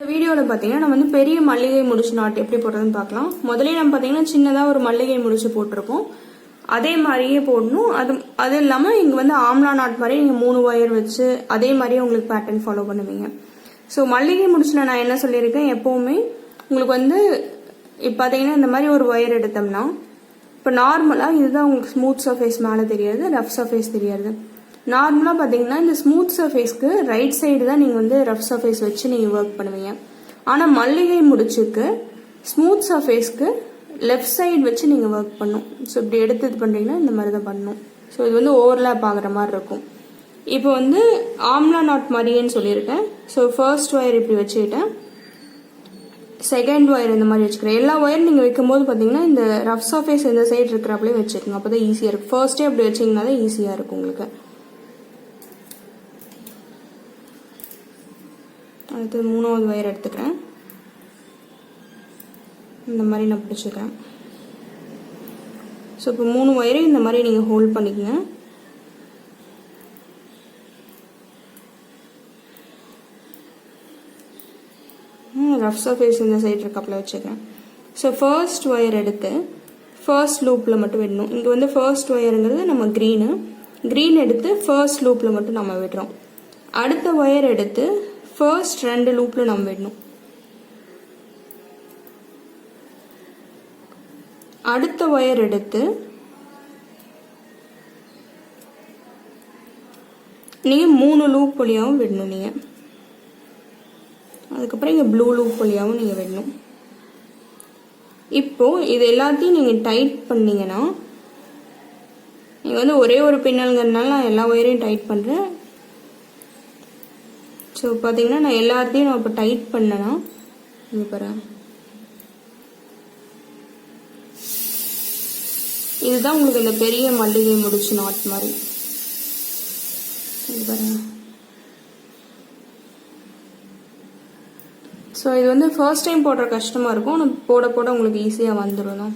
இந்த வீடியோவில் பார்த்தீங்கன்னா நம்ம வந்து பெரிய மல்லிகை முடிச்சு நாட் எப்படி போடுறதுன்னு பார்க்கலாம். முதலே நம்ம பார்த்தீங்கன்னா சின்னதாக ஒரு மல்லிகை முடிச்சு போட்டிருக்கோம். அதே மாதிரியே போடணும். அது இல்லாமல் இங்கே வந்து ஆம்லா நாட் மாதிரி நீங்கள் 3 ஒயர் வச்சு அதே மாதிரியே உங்களுக்கு பேட்டர்ன் ஃபாலோ பண்ணுவீங்க. ஸோ மல்லிகை முடிச்சுல நான் என்ன சொல்லியிருக்கேன், எப்போவுமே உங்களுக்கு வந்து இப்போ பார்த்தீங்கன்னா இந்த மாதிரி ஒரு ஒயர் எடுத்தோம்னா இப்போ நார்மலாக இதுதான் உங்களுக்கு ஸ்மூத் சர்ஃபேஸ் மேலே தெரியாது, ரஃப் சர்ஃபேஸ் தெரியாது. நார்மலாக பார்த்தீங்கன்னா இந்த ஸ்மூத் சர்ஃபேஸ்க்கு ரைட் சைடு தான் நீங்கள் வந்து ரஃப் சர்ஃபேஸ் வச்சு நீங்கள் ஒர்க் பண்ணுவீங்க. ஆனால் மல்லிகை முடிச்சுக்கு ஸ்மூத் சர்ஃபேஸ்க்கு லெஃப்ட் சைடு வச்சு நீங்கள் ஒர்க் பண்ணும். ஸோ இப்படி எடுத்து இது பண்ணுறீங்கன்னா இந்த மாதிரி தான் பண்ணணும். ஸோ இது வந்து ஓவர்லேப் ஆகிற மாதிரி இருக்கும். இப்போ வந்து ஆம்லா நாட் மாதிரின்னு சொல்லியிருக்கேன். ஸோ ஃபர்ஸ்ட் ஒயர் இப்படி வச்சுக்கிட்டேன், செகண்ட் ஒயர் இந்த மாதிரி வச்சுக்கிறேன். எல்லா ஒயர் நீங்கள் வைக்கும்போது பார்த்தீங்கன்னா இந்த ரஃப் சர்ஃபேஸ் இந்த சைடு இருக்கிறப்பலே வச்சுக்கோங்க, அப்போ தான் ஈஸியாக இருக்கும். ஃபர்ஸ்டே அப்படி வச்சிங்கன்னா தான் ஈஸியாக இருக்கும் உங்களுக்கு. அடுத்து 3வது ஒயர் எடுத்துக்கிறேன், இந்த மாதிரி நான் பிடிச்சிக்கிறேன். ஸோ இப்போ 3 ஒயரை இந்த மாதிரி நீங்கள் ஹோல்ட் பண்ணிக்கங்க. ரஃப் சர்ஃபேஸ் இந்த சைடு இருக்கப்பல வச்சுக்கிறேன். ஸோ ஃபர்ஸ்ட் ஒயர் எடுத்து ஃபர்ஸ்ட் லூப்பில் மட்டும் விடணும். இங்கே வந்து ஃபர்ஸ்ட் ஒயருங்கிறது நம்ம க்ரீன் எடுத்து ஃபர்ஸ்ட் லூப்பில் மட்டும் நம்ம விடுறோம். அடுத்த ஒயர் எடுத்து ஃபர்ஸ்ட் 2 லூப்பில் நம்ம விடணும். அடுத்த ஒயர் எடுத்து நீங்கள் 3 லூப் வழியாகவும் விடணும். நீங்கள் அதுக்கப்புறம் இங்கே ப்ளூ லூப் வழியாகவும் நீங்கள் விடணும். இப்போது இது எல்லாத்தையும் நீங்கள் டைட் பண்ணிங்கன்னா, நீங்கள் வந்து ஒரே ஒரு பின்னல்ங்கிறதுனால நான் எல்லா ஒயரையும் டைட் பண்ணுறேன். ஸோ பார்த்தீங்கன்னா நான் எல்லாத்தையும் நான் இப்போ டைட் பண்ணேன்னா இங்கே பாருங்க, இதுதான் உங்களுக்கு இந்த பெரிய மல்லிகை முடிச்சு நாட் மாதிரி பாருங்க. ஸோ இது வந்து ஃபர்ஸ்ட் டைம் போடுற கஷ்டமாக இருக்கும், ஆனால் போட போட உங்களுக்கு ஈஸியாக வந்துடும் தான்.